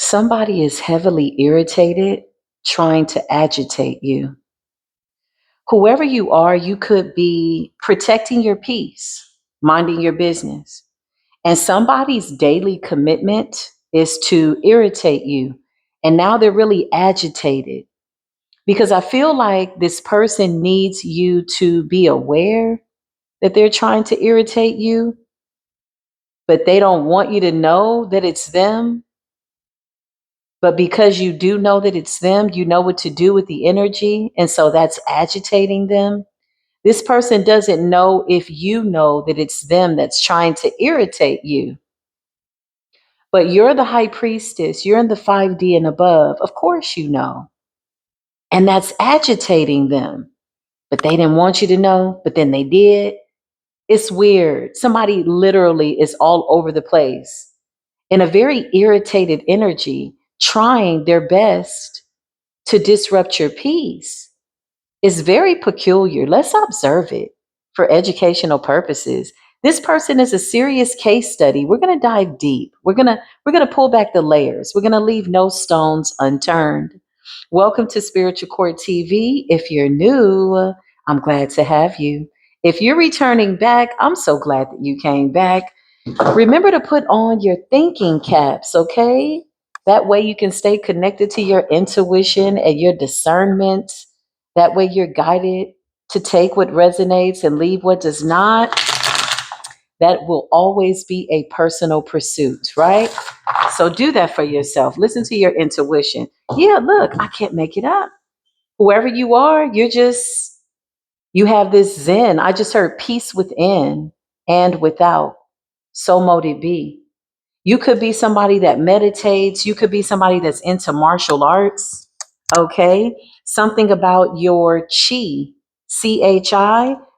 Somebody is heavily irritated, trying to agitate you. Whoever you are, you could be protecting your peace, minding your business. And somebody's daily commitment is to irritate you. And now they're really agitated because I feel like this person needs you to be aware that they're trying to irritate you, but they don't want you to know that it's them. But because you do know that it's them, you know what to do with the energy. And so that's agitating them. This person doesn't know if you know that it's them that's trying to irritate you. But you're the high priestess, you're in the 5D and above. Of course, you know. And that's agitating them. But they didn't want you to know, but then they did. It's weird. Somebody literally is all over the place in a very irritated energy, trying their best to disrupt your peace. It's very peculiar. Let's observe it for educational purposes. This person is a serious case study. We're going to dive deep. We're going to pull back the layers. We're going to leave no stones unturned. Welcome to Spiritual Court TV. If you're new, I'm glad to have you. If you're returning back, I'm so glad that you came back. Remember to put on your thinking caps, okay? That way you can stay connected to your intuition and your discernment. That way you're guided to take what resonates and leave what does not. That will always be a personal pursuit, right? So do that for yourself. Listen to your intuition. Yeah, look, I can't make it up. Whoever you are, you have this zen. I just heard peace within and without. So mote it be. You could be somebody that meditates. You could be somebody that's into martial arts. Okay. Something about your chi,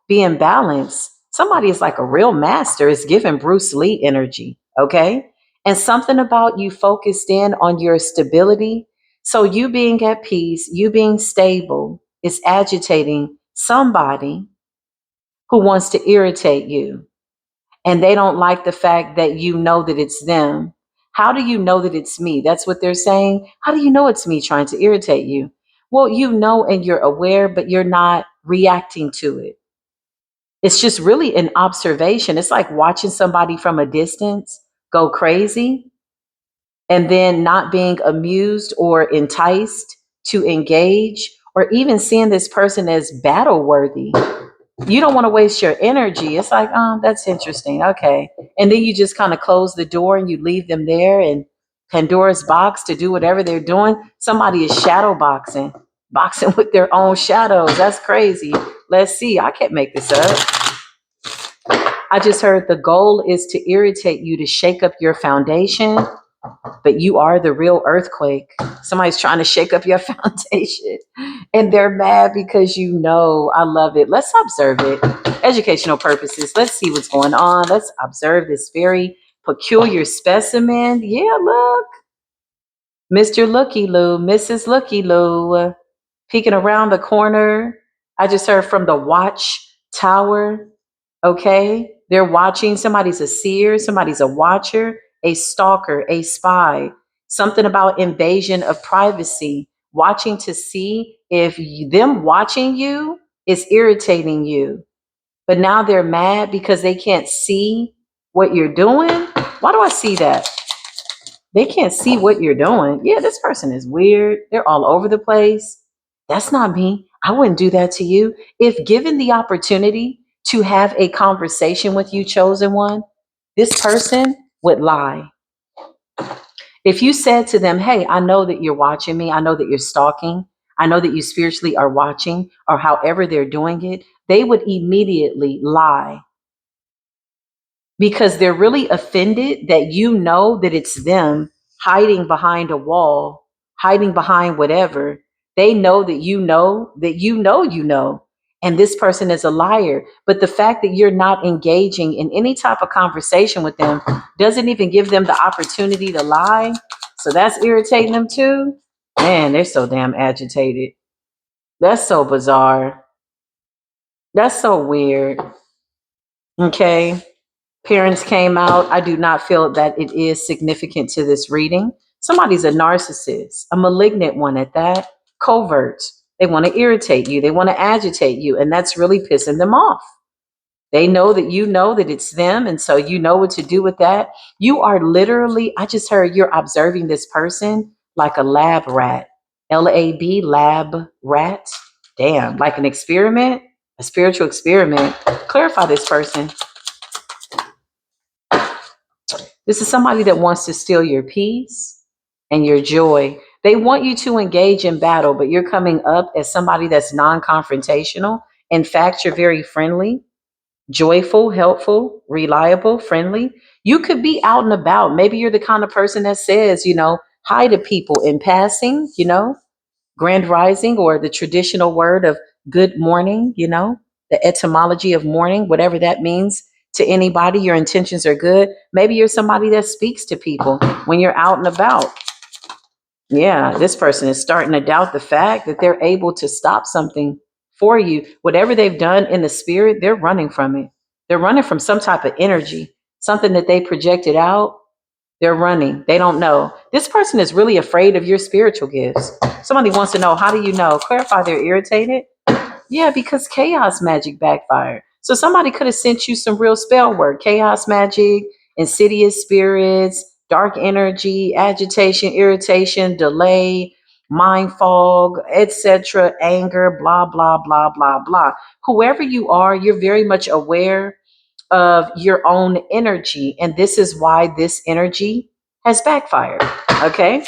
being balanced. Somebody is like a real master. Is giving Bruce Lee energy. Okay. And something about you focused in on your stability. So you being at peace, you being stable is agitating somebody who wants to irritate you, and they don't like the fact that you know that it's them. How do you know that it's me? That's what they're saying. How do you know it's me trying to irritate you? Well, you know and you're aware, but you're not reacting to it. It's just really an observation. It's like watching somebody from a distance go crazy and then not being amused or enticed to engage, or even seeing this person as battle worthy. You don't want to waste your energy. It's like, that's interesting. Okay. And then you just kind of close the door and you leave them there in Pandora's box to do whatever they're doing. Somebody is shadow boxing, boxing with their own shadows. That's crazy. Let's see. I can't make this up. I just heard the goal is to irritate you, to shake up your foundation, but you are the real earthquake. Somebody's trying to shake up your foundation and they're mad because you know. I love it. Let's observe it. Educational purposes. Let's see what's going on. Let's observe this very peculiar specimen. Yeah, look. Mr. Looky Loo, Mrs. Looky Loo, peeking around the corner. I just heard from the watch tower. Okay. They're watching. Somebody's a seer, somebody's a watcher, a stalker, a spy. Something about invasion of privacy, watching to see if them watching you is irritating you. But now they're mad because they can't see what you're doing. Why do I see that? They can't see what you're doing. Yeah, this person is weird. They're all over the place. That's not me. I wouldn't do that to you. If given the opportunity to have a conversation with you, chosen one, this person would lie. If you said to them, hey, I know that you're watching me, I know that you're stalking, I know that you spiritually are watching, or however they're doing it, they would immediately lie because they're really offended that you know that it's them hiding behind a wall, hiding behind whatever. They know that you know that you know you know. And this person is a liar. But the fact that you're not engaging in any type of conversation with them doesn't even give them the opportunity to lie. So that's irritating them too. Man, they're so damn agitated. That's so bizarre. That's so weird. Okay. Parents came out. I do not feel that it is significant to this reading. Somebody's a narcissist, a malignant one at that, covert. They want to irritate you, they want to agitate you, and that's really pissing them off. They know that it's them, and so you know what to do with that. You are literally, I just heard you're observing this person like a lab rat. LAB, lab rat. Damn, like an experiment, a spiritual experiment. Clarify this person. This is somebody that wants to steal your peace and your joy. They want you to engage in battle, but you're coming up as somebody that's non confrontational. In fact, you're very friendly, joyful, helpful, reliable, friendly. You could be out and about. Maybe you're the kind of person that says, hi to people in passing, grand rising, or the traditional word of good morning, the etymology of morning, whatever that means to anybody. Your intentions are good. Maybe you're somebody that speaks to people when you're out and about. Yeah, this person is starting to doubt the fact that they're able to stop something for you. Whatever they've done in the spirit, they're running from it. They're running from some type of energy, something that they projected out. They're running. They don't know. This person is really afraid of your spiritual gifts. Somebody wants to know, how do you know? Clarify, they're irritated. Yeah, because chaos magic backfired. So somebody could have sent you some real spell work, chaos magic, insidious spirits, dark energy, agitation, irritation, delay, mind fog, etc., anger, blah, blah, blah, blah, blah. Whoever you are, you're very much aware of your own energy. And this is why this energy has backfired. Okay.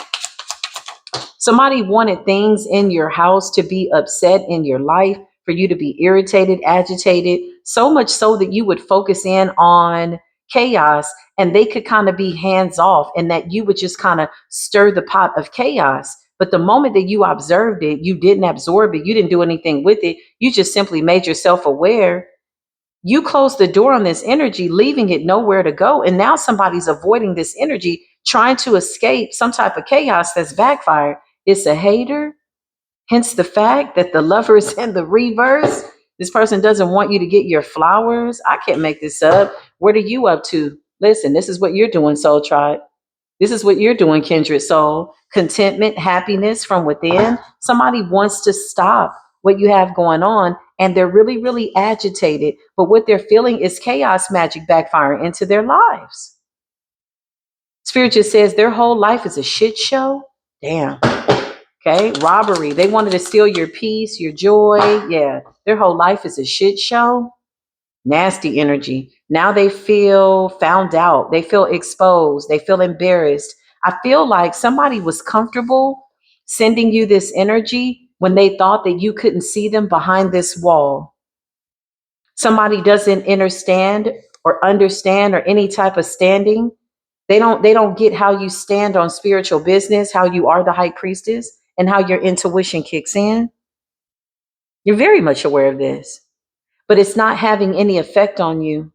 Somebody wanted things in your house to be upset in your life, for you to be irritated, agitated, so much so that you would focus in on chaos, and they could kind of be hands off, and that you would just kind of stir the pot of chaos. But the moment that you observed it, you didn't absorb it, you didn't do anything with it, you just simply made yourself aware. You closed the door on this energy, leaving it nowhere to go. And now somebody's avoiding this energy, trying to escape some type of chaos that's backfired. It's a hater. Hence the fact that the lover is in the reverse. This person doesn't want you to get your flowers. I can't make this up. What are you up to? Listen, this is what you're doing, Soul Tribe. This is what you're doing, kindred soul. Contentment, happiness from within. Somebody wants to stop what you have going on, and they're really, really agitated. But what they're feeling is chaos magic backfiring into their lives. Spirit just says their whole life is a shit show. Damn. Okay. Robbery. They wanted to steal your peace, your joy. Yeah. Their whole life is a shit show. Nasty energy. Now they feel found out. They feel exposed. They feel embarrassed. I feel like somebody was comfortable sending you this energy when they thought that you couldn't see them behind this wall. Somebody doesn't understand or any type of standing. They don't get how you stand on spiritual business, how you are the high priestess, and how your intuition kicks in. You're very much aware of this, but it's not having any effect on you.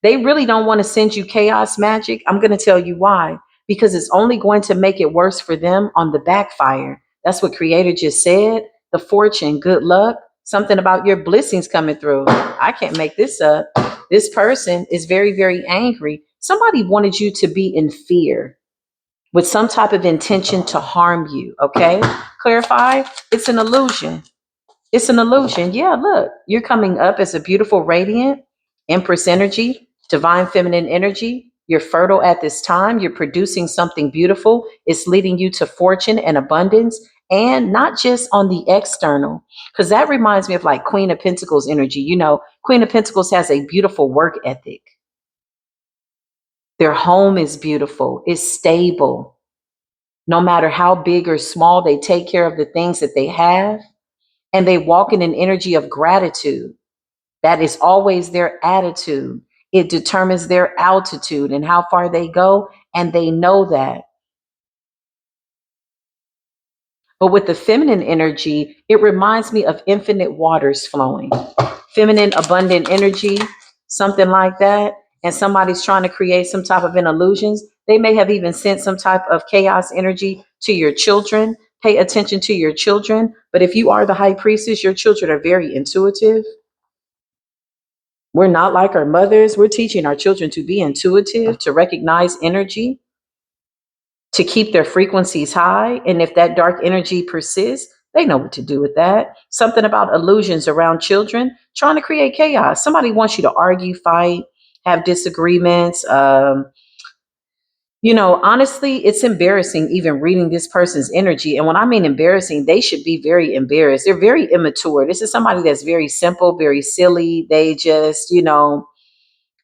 They really don't want to send you chaos magic. I'm going to tell you why. Because it's only going to make it worse for them on the backfire. That's what Creator just said. The fortune, good luck, something about your blessings coming through. I can't make this up. This person is very, very angry. Somebody wanted you to be in fear with some type of intention to harm you. Okay? Clarify. It's an illusion. It's an illusion. Yeah, look, you're coming up as a beautiful, radiant Empress energy, divine feminine energy. You're fertile at this time. You're producing something beautiful. It's leading you to fortune and abundance, and not just on the external, because that reminds me of like Queen of Pentacles energy. Queen of Pentacles has a beautiful work ethic. Their home is beautiful, it's stable. No matter how big or small, they take care of the things that they have, and they walk in an energy of gratitude. That is always their attitude. It determines their altitude and how far they go, and they know that. But with the feminine energy, it reminds me of infinite waters flowing. Feminine, abundant energy, something like that. And somebody's trying to create some type of an illusions. They may have even sent some type of chaos energy to your children. Pay attention to your children. But if you are the high priestess, your children are very intuitive. We're not like our mothers. We're teaching our children to be intuitive, to recognize energy. to keep their frequencies high. And if that dark energy persists, they know what to do with that. Something about illusions around children, trying to create chaos. Somebody wants you to argue, fight, have disagreements. Honestly, it's embarrassing even reading this person's energy. And when I mean embarrassing, they should be very embarrassed. They're very immature. This is somebody that's very simple, very silly. They just,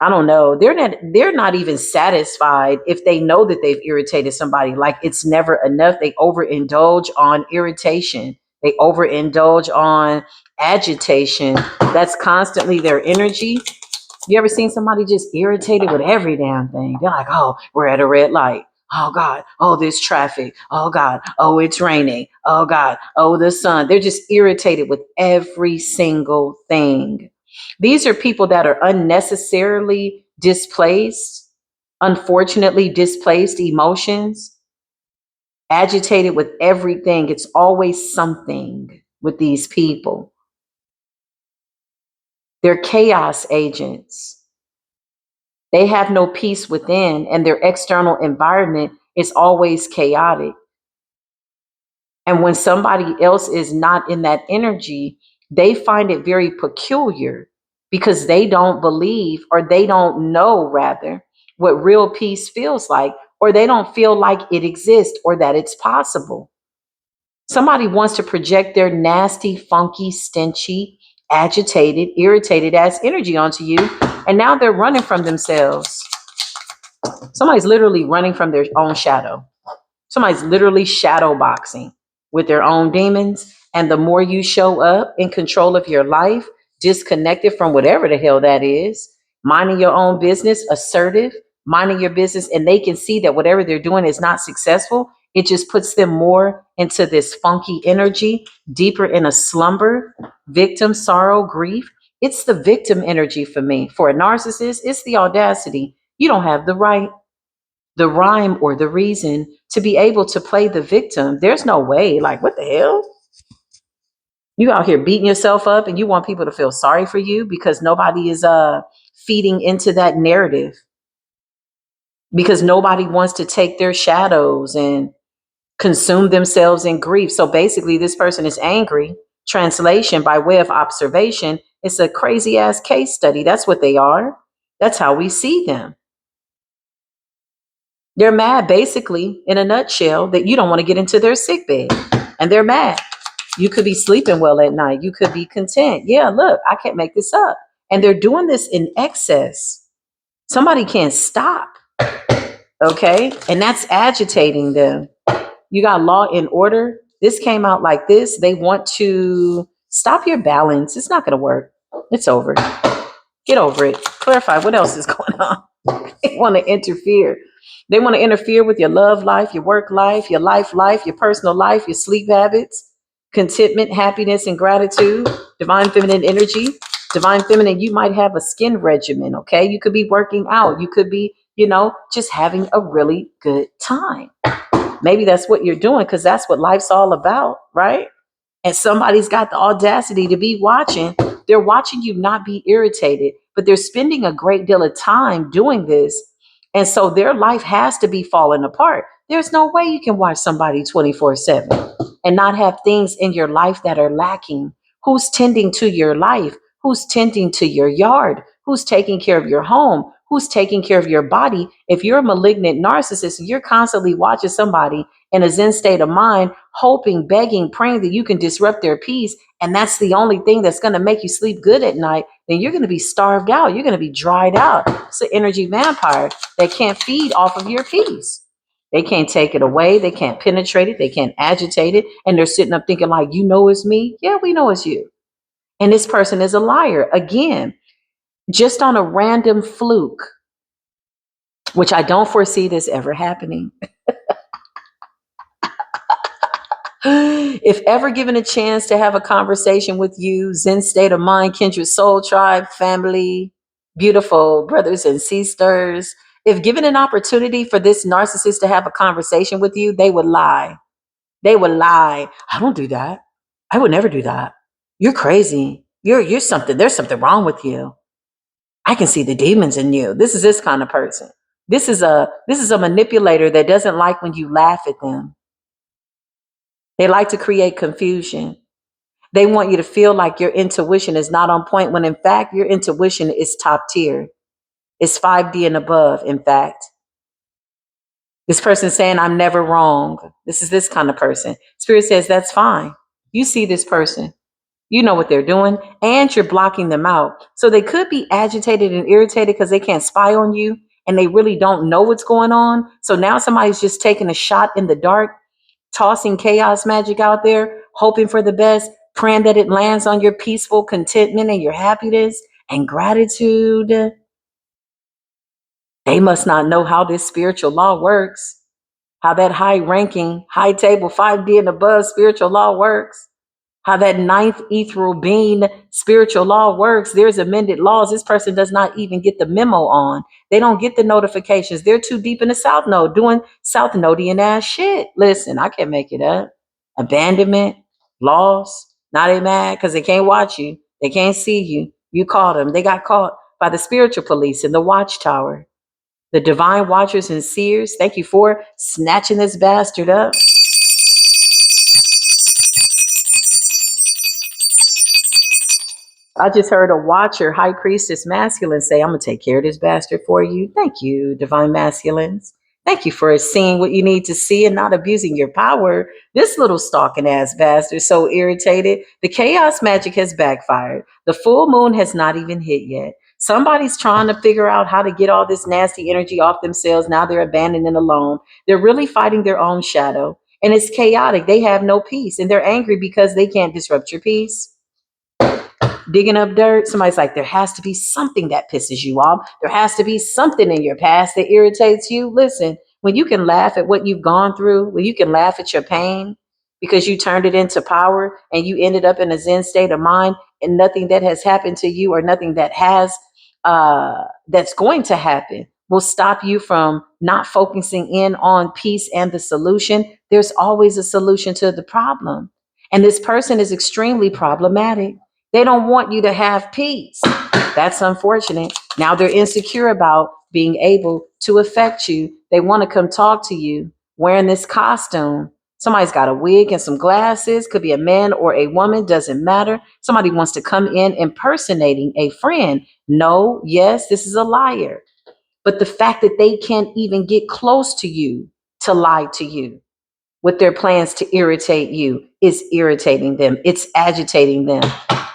I don't know. They're not even satisfied if they know that they've irritated somebody. Like it's never enough. They overindulge on irritation. They overindulge on agitation. That's constantly their energy. You ever seen somebody just irritated with every damn thing? They're like, oh, we're at a red light. Oh God. Oh, there's traffic. Oh God. Oh, it's raining. Oh God. Oh, the sun. They're just irritated with every single thing. These are people that are unnecessarily displaced, unfortunately displaced emotions, agitated with everything. It's always something with these people. They're chaos agents. They have no peace within, and their external environment is always chaotic. And when somebody else is not in that energy, they find it very peculiar because they don't believe, or they don't know, rather, what real peace feels like, or they don't feel like it exists or that it's possible. Somebody wants to project their nasty, funky, stinchy, agitated, irritated ass energy onto you, and now they're running from themselves. Somebody's literally running from their own shadow. Somebody's literally shadow boxing with their own demons. And the more you show up in control of your life, disconnected from whatever the hell that is, minding your own business, assertive, minding your business, and they can see that whatever they're doing is not successful, it just puts them more into this funky energy, deeper in a slumber, victim, sorrow, grief. It's the victim energy for me. For a narcissist, it's the audacity. You don't have the right, the rhyme, or the reason to be able to play the victim. There's no way. Like, what the hell? You out here beating yourself up and you want people to feel sorry for you because nobody is feeding into that narrative, because nobody wants to take their shadows and consume themselves in grief. So basically this person is angry. Translation by way of observation, it's a crazy ass case study. That's what they are. That's how we see them. They're mad, basically, in a nutshell, that you don't want to get into their sick bed. And they're mad. You could be sleeping well at night. You could be content. Yeah, look, I can't make this up. And they're doing this in excess. Somebody can't stop. Okay. And that's agitating them. You got law and order. This came out like this. They want to stop your balance. It's not going to work. It's over. Get over it. Clarify what else is going on. They want to interfere. They want to interfere with your love life, your work life, your life, your personal life, your sleep habits, contentment, happiness, and gratitude, divine feminine energy. Divine feminine, you might have a skin regimen, okay? You could be working out. You could be, just having a really good time. Maybe that's what you're doing because that's what life's all about, right? And somebody's got the audacity to be watching. They're watching you not be irritated, but they're spending a great deal of time doing this. And so their life has to be falling apart. There's no way you can watch somebody 24/7 and not have things in your life that are lacking. Who's tending to your life? Who's tending to your yard? Who's taking care of your home? Who's taking care of your body? If you're a malignant narcissist, you're constantly watching somebody in a Zen state of mind, hoping, begging, praying that you can disrupt their peace. And that's the only thing that's going to make you sleep good at night. Then you're going to be starved out. You're going to be dried out. It's an energy vampire that can't feed off of your peace. They can't take it away. They can't penetrate it. They can't agitate it. And they're sitting up thinking like, it's me. Yeah, we know it's you. And this person is a liar. Again, just on a random fluke, which I don't foresee this ever happening. If ever given a chance to have a conversation with you, Zen state of mind, kindred soul tribe, family, beautiful brothers and sisters, if given an opportunity for this narcissist to have a conversation with you, they would lie. They would lie. I don't do that. I would never do that. You're crazy. You're something. There's something wrong with you. I can see the demons in you. This is this kind of person. This is a manipulator that doesn't like when you laugh at them. They like to create confusion. They want you to feel like your intuition is not on point when in fact your intuition is top tier. It's 5D and above, in fact. This person saying, I'm never wrong. This is this kind of person. Spirit says, that's fine. You see this person. You know what they're doing, and you're blocking them out. So they could be agitated and irritated because they can't spy on you and they really don't know what's going on. So now somebody's just taking a shot in the dark, tossing chaos magic out there, hoping for the best, praying that it lands on your peaceful contentment and your happiness and gratitude. They must not know how this spiritual law works, how that high ranking, high table, 5D and above spiritual law works, how that ninth ethereal being spiritual law works. There's amended laws this person does not even get the memo on. They don't get the notifications. They're too deep in the South Node doing South Nodian ass shit. Listen, I can't make it up. Abandonment, loss. Now they mad because they can't watch you. They can't see you. You caught them. They got caught by the spiritual police in the watchtower. The divine watchers and seers, thank you for snatching this bastard up. I just heard a watcher, high priestess masculine, say, I'm going to take care of this bastard for you. Thank you, divine masculines. Thank you for seeing what you need to see and not abusing your power. This little stalking ass bastard, so irritated. The chaos magic has backfired. The full moon has not even hit yet. Somebody's trying to figure out how to get all this nasty energy off themselves. Now they're abandoned and alone. They're really fighting their own shadow. And it's chaotic. They have no peace. And they're angry because they can't disrupt your peace. Digging up dirt. Somebody's like, there has to be something that pisses you off. There has to be something in your past that irritates you. Listen, when you can laugh at what you've gone through, when you can laugh at your pain because you turned it into power and you ended up in a Zen state of mind, and nothing that has happened to you or nothing that has that's going to happen will stop you from not focusing in on peace and the solution. There's always a solution to the problem. And this person is extremely problematic. They don't want you to have peace. That's unfortunate. Now they're insecure about being able to affect you. They want to come talk to you wearing this costume. Somebody's got a wig and some glasses, could be a man or a woman, doesn't matter. Somebody wants to come in impersonating a friend. No, yes, this is a liar. But the fact that they can't even get close to you to lie to you with their plans to irritate you is irritating them. It's agitating them.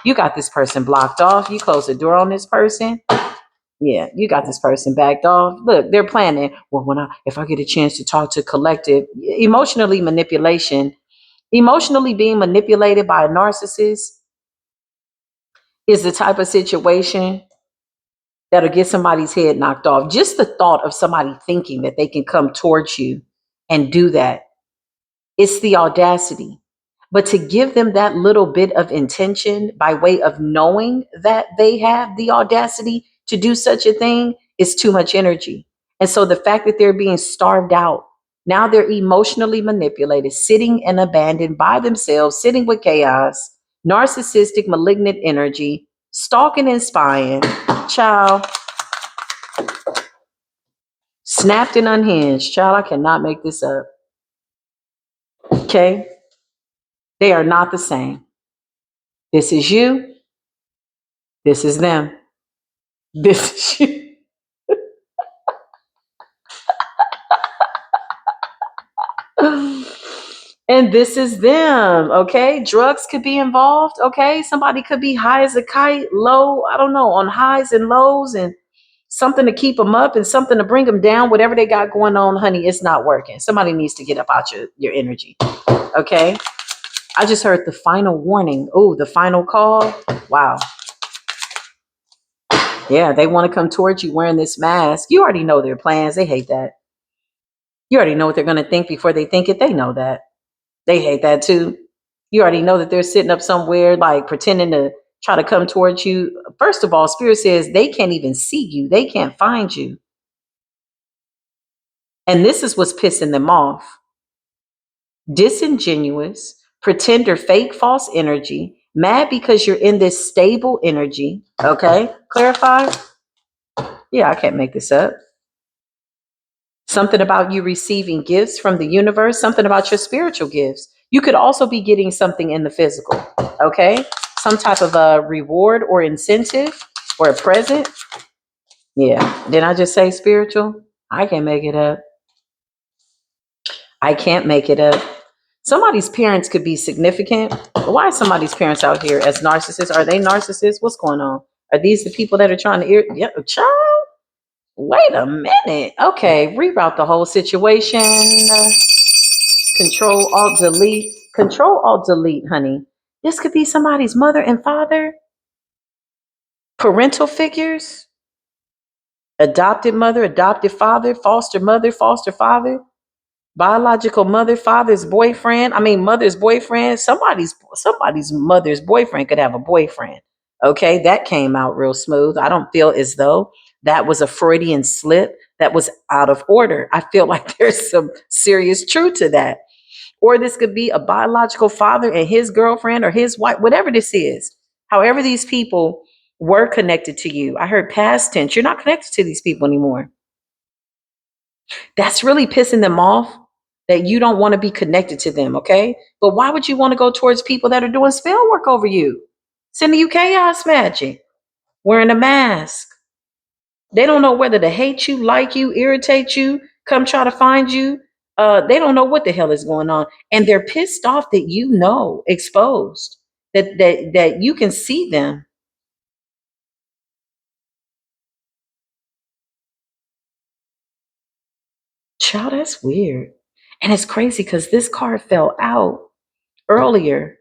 You got this person blocked off. You close the door on this person. Yeah, you got this person backed off. Look, they're planning. Well, if I get a chance to talk to collective, emotionally manipulation, emotionally being manipulated by a narcissist is the type of situation that'll get somebody's head knocked off. Just the thought of somebody thinking that they can come towards you and do that. It's the audacity. But to give them that little bit of intention by way of knowing that they have the audacity to do such a thing is too much energy. And so the fact that they're being starved out, now they're emotionally manipulated, sitting and abandoned by themselves, sitting with chaos, narcissistic, malignant energy, stalking and spying. Child, snapped and unhinged. Child, I cannot make this up. Okay? They are not the same. This is you. This is them. This is you. And this is them. Okay. Drugs could be involved. Okay. Somebody could be high as a kite, low, I don't know, on highs and lows, and something to keep them up and something to bring them down. Whatever they got going on, honey, it's not working. Somebody needs to get up out your energy. Okay. I just heard the final warning. Oh, the final call. Wow. Yeah, they want to come towards you wearing this mask. You already know their plans. They hate that. You already know what they're going to think before they think it. They know that. They hate that too. You already know that they're sitting up somewhere, like pretending to try to come towards you. First of all, Spirit says they can't even see you. They can't find you. And this is what's pissing them off. Disingenuous, pretender, fake, false energy, mad because you're in this stable energy. Okay, clarify? Yeah, I can't make this up. Something about you receiving gifts from the universe, something about your spiritual gifts. You could also be getting something in the physical, okay? Some type of a reward or incentive or a present. Yeah. Didn't I just say spiritual? I can't make it up. I can't make it up. Somebody's parents could be significant. But why are somebody's parents out here as narcissists? Are they narcissists? What's going on? Are these the people that are trying to yeah, child? Wait a minute. Okay, reroute the whole situation. Control Alt Delete. Control Alt Delete, honey. This could be somebody's mother and father, parental figures, adopted mother, adopted father, foster father, biological mother, father's boyfriend. I mean, mother's boyfriend. Somebody's mother's boyfriend could have a boyfriend. Okay, that came out real smooth. I don't feel as though that was a Freudian slip that was out of order. I feel like there's some serious truth to that. Or this could be a biological father and his girlfriend or his wife, whatever this is. However, these people were connected to you. I heard past tense. You're not connected to these people anymore. That's really pissing them off that you don't want to be connected to them, okay? But why would you want to go towards people that are doing spell work over you? Sending you chaos magic, wearing a mask. They don't know whether to hate you, like you, irritate you, come try to find you. They don't know what the hell is going on. And they're pissed off that you know, exposed, that you can see them. Child, that's weird. And it's crazy because this card fell out earlier.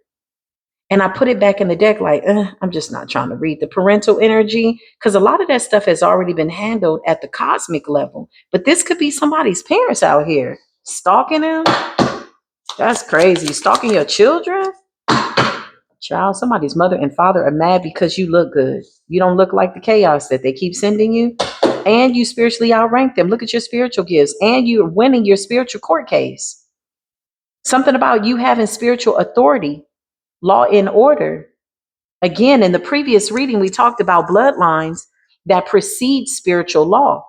And I put it back in the deck like, I'm just not trying to read the parental energy because a lot of that stuff has already been handled at the cosmic level. But this could be somebody's parents out here stalking them. That's crazy. Stalking your children? Child, somebody's mother and father are mad because you look good. You don't look like the chaos that they keep sending you. And you spiritually outrank them. Look at your spiritual gifts. And you're winning your spiritual court case. Something about you having spiritual authority, law and order. Again, in the previous reading, we talked about bloodlines that precede spiritual law.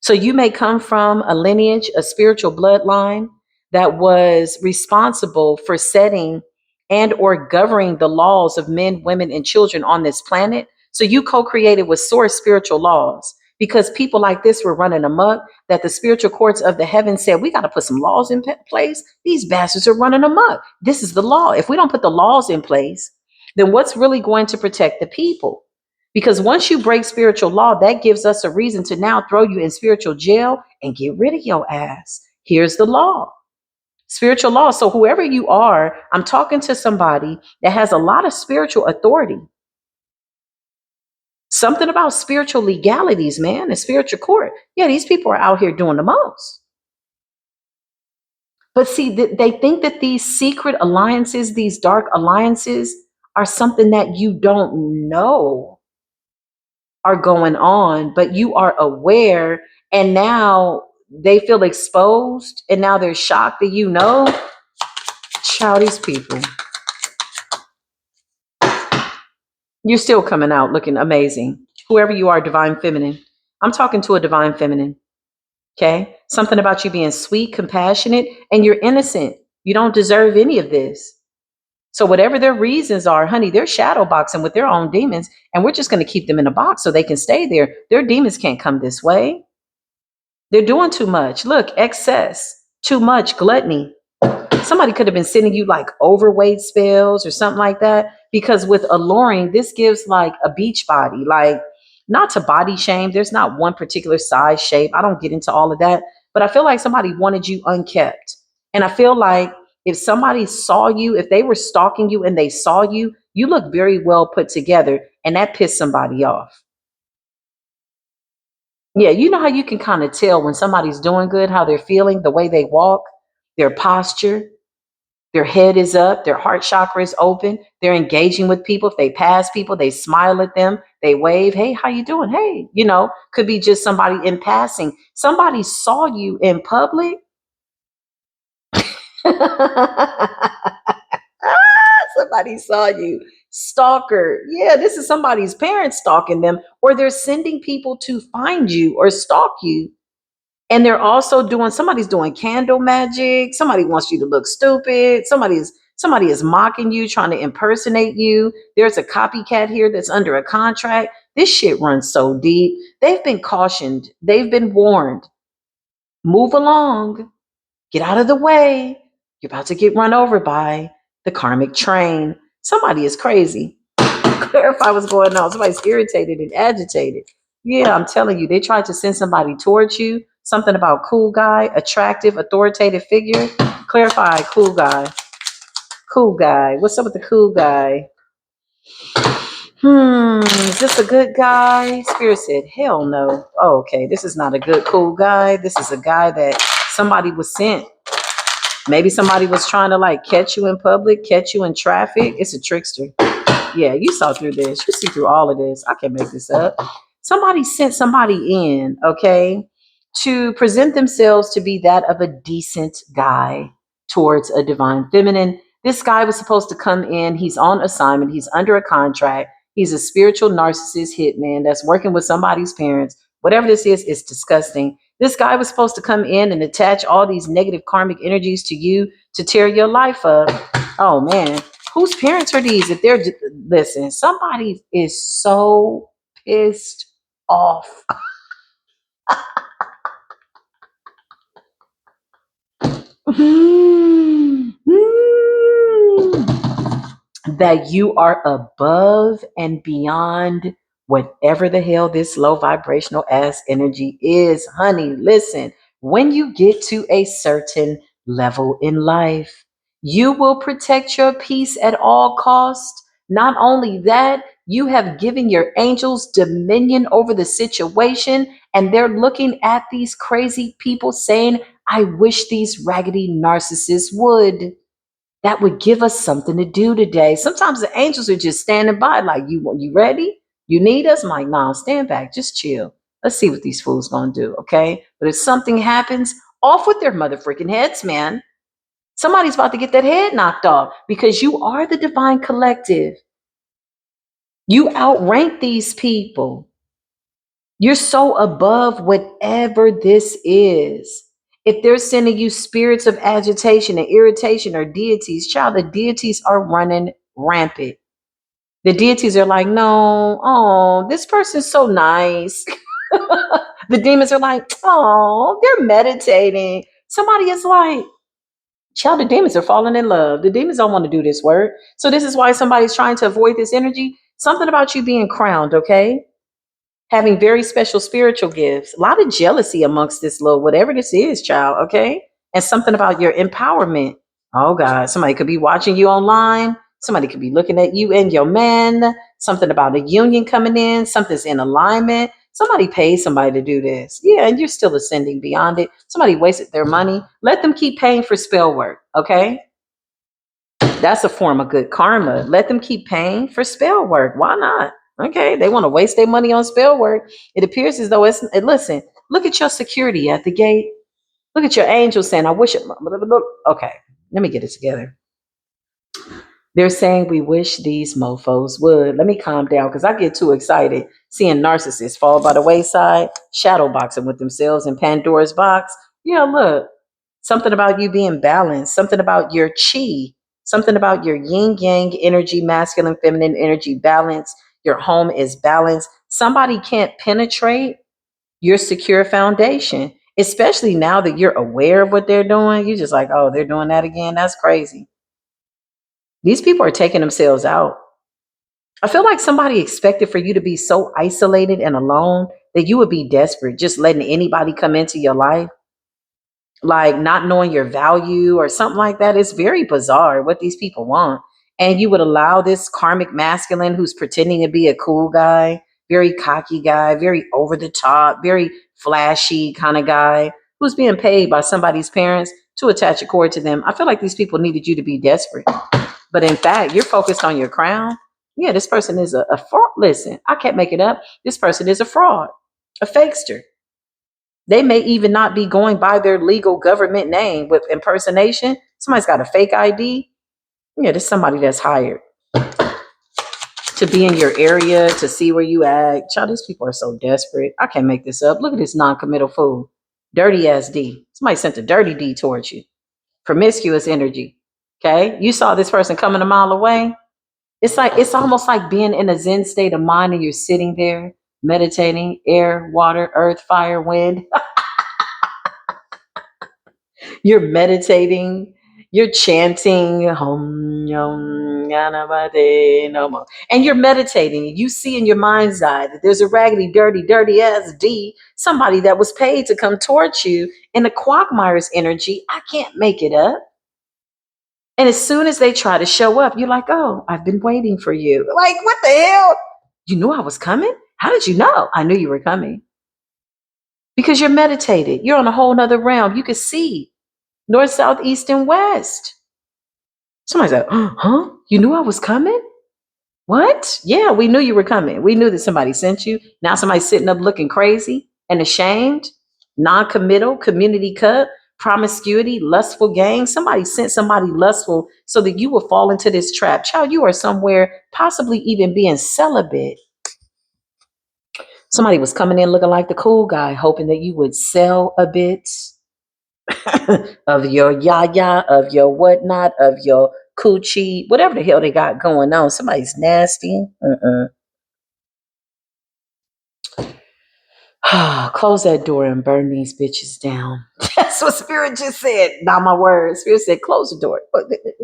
So you may come from a lineage, a spiritual bloodline that was responsible for setting and or governing the laws of men, women, and children on this planet. So you co-created with source spiritual laws because people like this were running amok that the spiritual courts of the heavens said, we got to put some laws in place. These bastards are running amok. This is the law. If we don't put the laws in place, then what's really going to protect the people? Because once you break spiritual law, that gives us a reason to now throw you in spiritual jail and get rid of your ass. Here's the law. Spiritual law. So whoever you are, I'm talking to somebody that has a lot of spiritual authority. Something about spiritual legalities, man, and spiritual court. Yeah, these people are out here doing the most. But see, they think that these secret alliances, these dark alliances, are something that you don't know are going on, but you are aware, and now they feel exposed, and now they're shocked that you know. Child, these people. You're still coming out looking amazing. Whoever you are, divine feminine. I'm talking to a divine feminine. Okay? Something about you being sweet, compassionate, and you're innocent. You don't deserve any of this. So whatever their reasons are, honey, they're shadow boxing with their own demons, and we're just going to keep them in a box so they can stay there. Their demons can't come this way. They're doing too much. Look, excess, too much, gluttony. Somebody could have been sending you like overweight spells or something like that. Because with alluring, this gives like a beach body, like not to body shame. There's not one particular size, shape. I don't get into all of that. But I feel like somebody wanted you unkept. And I feel like if somebody saw you, if they were stalking you and they saw you, you look very well put together. And that pissed somebody off. Yeah, you know how you can kind of tell when somebody's doing good, how they're feeling, the way they walk, their posture, their head is up, their heart chakra is open, they're engaging with people. If they pass people, they smile at them, they wave, hey, how you doing? Hey, could be just somebody in passing. Somebody saw you in public. Somebody saw you. Stalker. Yeah, this is somebody's parents stalking them, or they're sending people to find you or stalk you. And they're also doing, somebody's doing candle magic. Somebody wants you to look stupid. Somebody is mocking you, trying to impersonate you. There's a copycat here that's under a contract. This shit runs so deep. They've been cautioned. They've been warned. Move along. Get out of the way. You're about to get run over by the karmic train. Somebody is crazy. Clarify what's going on. Somebody's irritated and agitated. Yeah, I'm telling you, they tried to send somebody towards you. Something about cool guy, attractive, authoritative figure. Clarify, cool guy. Cool guy. What's up with the cool guy? Is this a good guy? Spirit said, hell no. Oh, okay, this is not a good, cool guy. This is a guy that somebody was sent. Maybe somebody was trying to like catch you in public, catch you in traffic. It's a trickster. Yeah, you saw through this. You see through all of this. I can't make this up. Somebody sent somebody in, okay, to present themselves to be that of a decent guy towards a divine feminine. This guy was supposed to come in. He's on assignment. He's under a contract. He's a spiritual narcissist hitman that's working with somebody's parents. Whatever this is, it's disgusting. This guy was supposed to come in and attach all these negative karmic energies to you to tear your life up. Oh, man. Whose parents are these? If they're, listen, somebody is so pissed off. That you are above and beyond whatever the hell this low vibrational ass energy is. Honey, listen, when you get to a certain level in life, you will protect your peace at all costs. Not only that, you have given your angels dominion over the situation, and they're looking at these crazy people saying, I wish these raggedy narcissists would. That would give us something to do today. Sometimes the angels are just standing by, like, you ready? You need us? I'm like, nah, stand back, just chill. Let's see what these fools gonna do, okay? But if something happens, off with their mother freaking heads, man. Somebody's about to get that head knocked off because you are the divine collective. You outrank these people. You're so above whatever this is. If they're sending you spirits of agitation and irritation or deities, child, the deities are running rampant. The deities are like, no, oh, this person's so nice. The demons are like, oh, they're meditating. Somebody is like, child, the demons are falling in love. The demons don't want to do this work. So this is why somebody's trying to avoid this energy. Something about you being crowned, okay? Having very special spiritual gifts, a lot of jealousy amongst this little whatever this is, child, okay? And something about your empowerment. Oh God, somebody could be watching you online. Somebody could be looking at you and your man. Something about a union coming in. Something's in alignment. Somebody paid somebody to do this. Yeah, and you're still ascending beyond it. Somebody wasted their money. Let them keep paying for spell work, okay? That's a form of good karma. Let them keep paying for spell work. Why not? Okay, they want to waste their money on spell work. It appears as though listen, look at your security at the gate. Look at your angel saying, I wish it. Okay, let me get it together. They're saying we wish these mofos would. Let me calm down because I get too excited seeing narcissists fall by the wayside, shadow boxing with themselves in Pandora's box. Yeah, look, something about you being balanced, something about your chi, something about your yin yang energy, masculine, feminine energy balance. Your home is balanced. Somebody can't penetrate your secure foundation, especially now that you're aware of what they're doing. You're just like, oh, they're doing that again. That's crazy. These people are taking themselves out. I feel like somebody expected for you to be so isolated and alone that you would be desperate, just letting anybody come into your life, like not knowing your value or something like that. It's very bizarre what these people want. And you would allow this karmic masculine who's pretending to be a cool guy, very cocky guy, very over the top, very flashy kind of guy who's being paid by somebody's parents to attach a cord to them. I feel like these people needed you to be desperate. But in fact, you're focused on your crown. Yeah, this person is a fraud. Listen, I can't make it up. This person is a fraud, a fakester. They may even not be going by their legal government name with impersonation. Somebody's got a fake ID. Yeah, there's somebody that's hired to be in your area, to see where you at. Child, these people are so desperate. I can't make this up. Look at this non-committal fool. Dirty ass D. Somebody sent a dirty D towards you. Promiscuous energy. Okay. You saw this person coming a mile away. It's almost like being in a Zen state of mind and you're sitting there meditating, air, water, earth, fire, wind. You're meditating, you're chanting, hum, yum, yanabade, no more. And you're meditating. You see in your mind's eye that there's a raggedy, dirty ass D, somebody that was paid to come towards you in the quagmire's energy. I can't make it up. And as soon as they try to show up, you're like, oh, I've been waiting for you. Like, what the hell? You knew I was coming? How did you know? I knew you were coming. Because you're meditated. You're on a whole nother realm. You can see north, south, east, and west. Somebody's like, huh? You knew I was coming? What? Yeah, we knew you were coming. We knew that somebody sent you. Now somebody's sitting up looking crazy and ashamed, non-committal, community cut, promiscuity, lustful gang. Somebody sent somebody lustful so that you will fall into this trap. Child, you are somewhere possibly even being celibate. Somebody was coming in looking like the cool guy, hoping that you would sell a bit of your yaya, of your whatnot, of your coochie, whatever the hell they got going on. Somebody's nasty. Close that door and burn these bitches down. That's what Spirit just said. Not my words. Spirit said, close the door.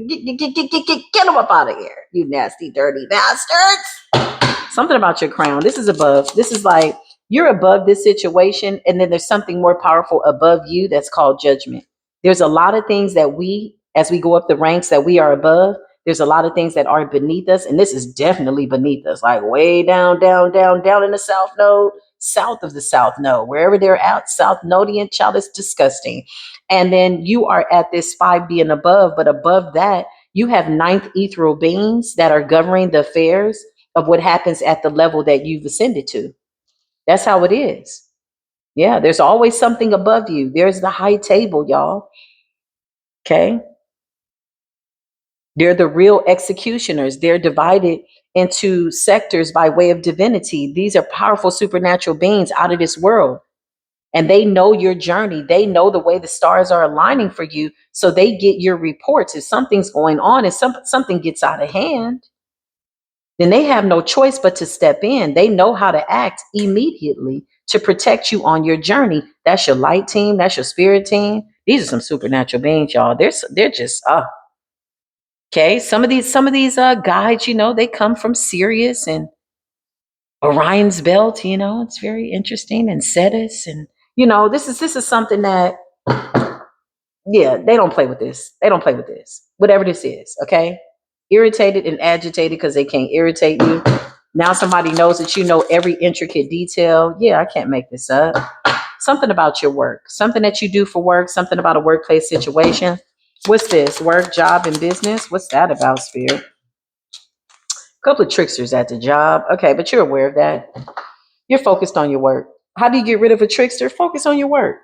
Get them up out of here, you nasty, dirty bastards. Something about your crown. This is above. This is like you're above this situation, and then there's something more powerful above you that's called judgment. There's a lot of things that we, as we go up the ranks, that we are above. There's a lot of things that are beneath us, and this is definitely beneath us, like way down, down, down, down in the south node, south of the south node, wherever they're at, South Nodian, child, is disgusting. And then you are at this 5B and above, but above that, you have ninth ethereal beings that are governing the affairs of what happens at the level that you've ascended to. That's how it is. Yeah, there's always something above you. There's the high table, y'all. Okay. They're the real executioners. They're divided into sectors by way of divinity. These are powerful supernatural beings out of this world. And they know your journey. They know the way the stars are aligning for you. So they get your reports. If something's going on and something gets out of hand, then they have no choice but to step in. They know how to act immediately to protect you on your journey. That's your light team. That's your spirit team. These are some supernatural beings, y'all. They're just okay. Some of these guides, they come from Sirius and Orion's belt. It's very interesting, and Cetus, and this is something that, yeah, they don't play with this. They don't play with this. Whatever this is, okay? Irritated and agitated because they can't irritate you. Now somebody knows that you know every intricate detail. Yeah, I can't make this up. Something about your work, something that you do for work, something about a workplace situation. What's this? Work, job, and business? What's that about, Spirit? A couple of tricksters at the job. Okay, but you're aware of that. You're focused on your work. How do you get rid of a trickster? Focus on your work.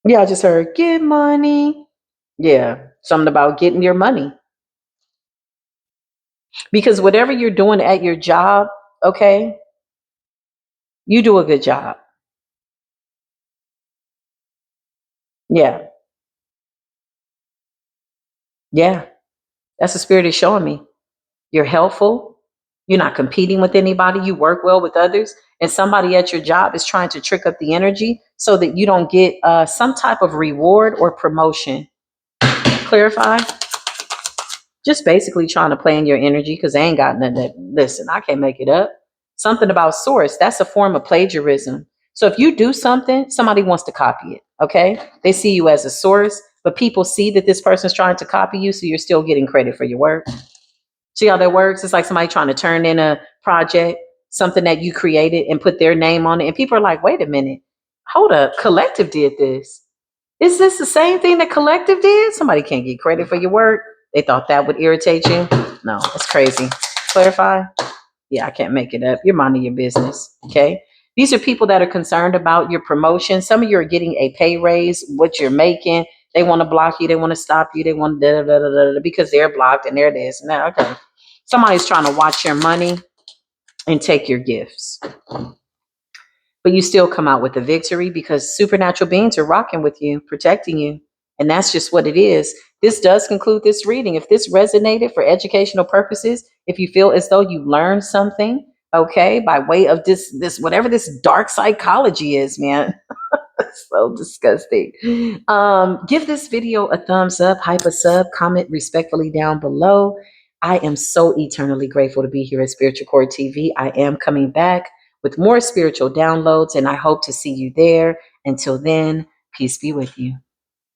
Yeah, I just heard get money. Yeah, something about getting your money. Because whatever you're doing at your job, okay, you do a good job. Yeah, yeah. That's the Spirit is showing me. You're helpful. You're not competing with anybody. You work well with others. And somebody at your job is trying to trick up the energy so that you don't get some type of reward or promotion. Clarify? Just basically trying to play in your energy because they ain't got nothing that, listen, I can't make it up. Something about source, that's a form of plagiarism. So if you do something, somebody wants to copy it, okay? They see you as a source, but people see that this person's trying to copy you, so you're still getting credit for your work. See how that works? It's like somebody trying to turn in a project, something that you created and put their name on it. And people are like, wait a minute, hold up, Collective did this. Is this the same thing that Collective did? Somebody can't get credit for your work. They thought that would irritate you. No, it's crazy. Clarify? Yeah, I can't make it up. You're minding your business. Okay. These are people that are concerned about your promotion. Some of you are getting a pay raise, what you're making. They want to block you. They want to stop you. They want to because they're blocked and they're this. Now, okay. Somebody's trying to watch your money and take your gifts. but you still come out with a victory because supernatural beings are rocking with you, protecting you. And that's just what it is. This does conclude this reading. If this resonated for educational purposes, if you feel as though you learned something, okay, by way of this whatever this dark psychology is, man, so disgusting. Give this video a thumbs up, hype us up, comment respectfully down below. I am so eternally grateful to be here at Spiritual Core TV. I am coming back with more spiritual downloads, and I hope to see you there. Until then, peace be with you.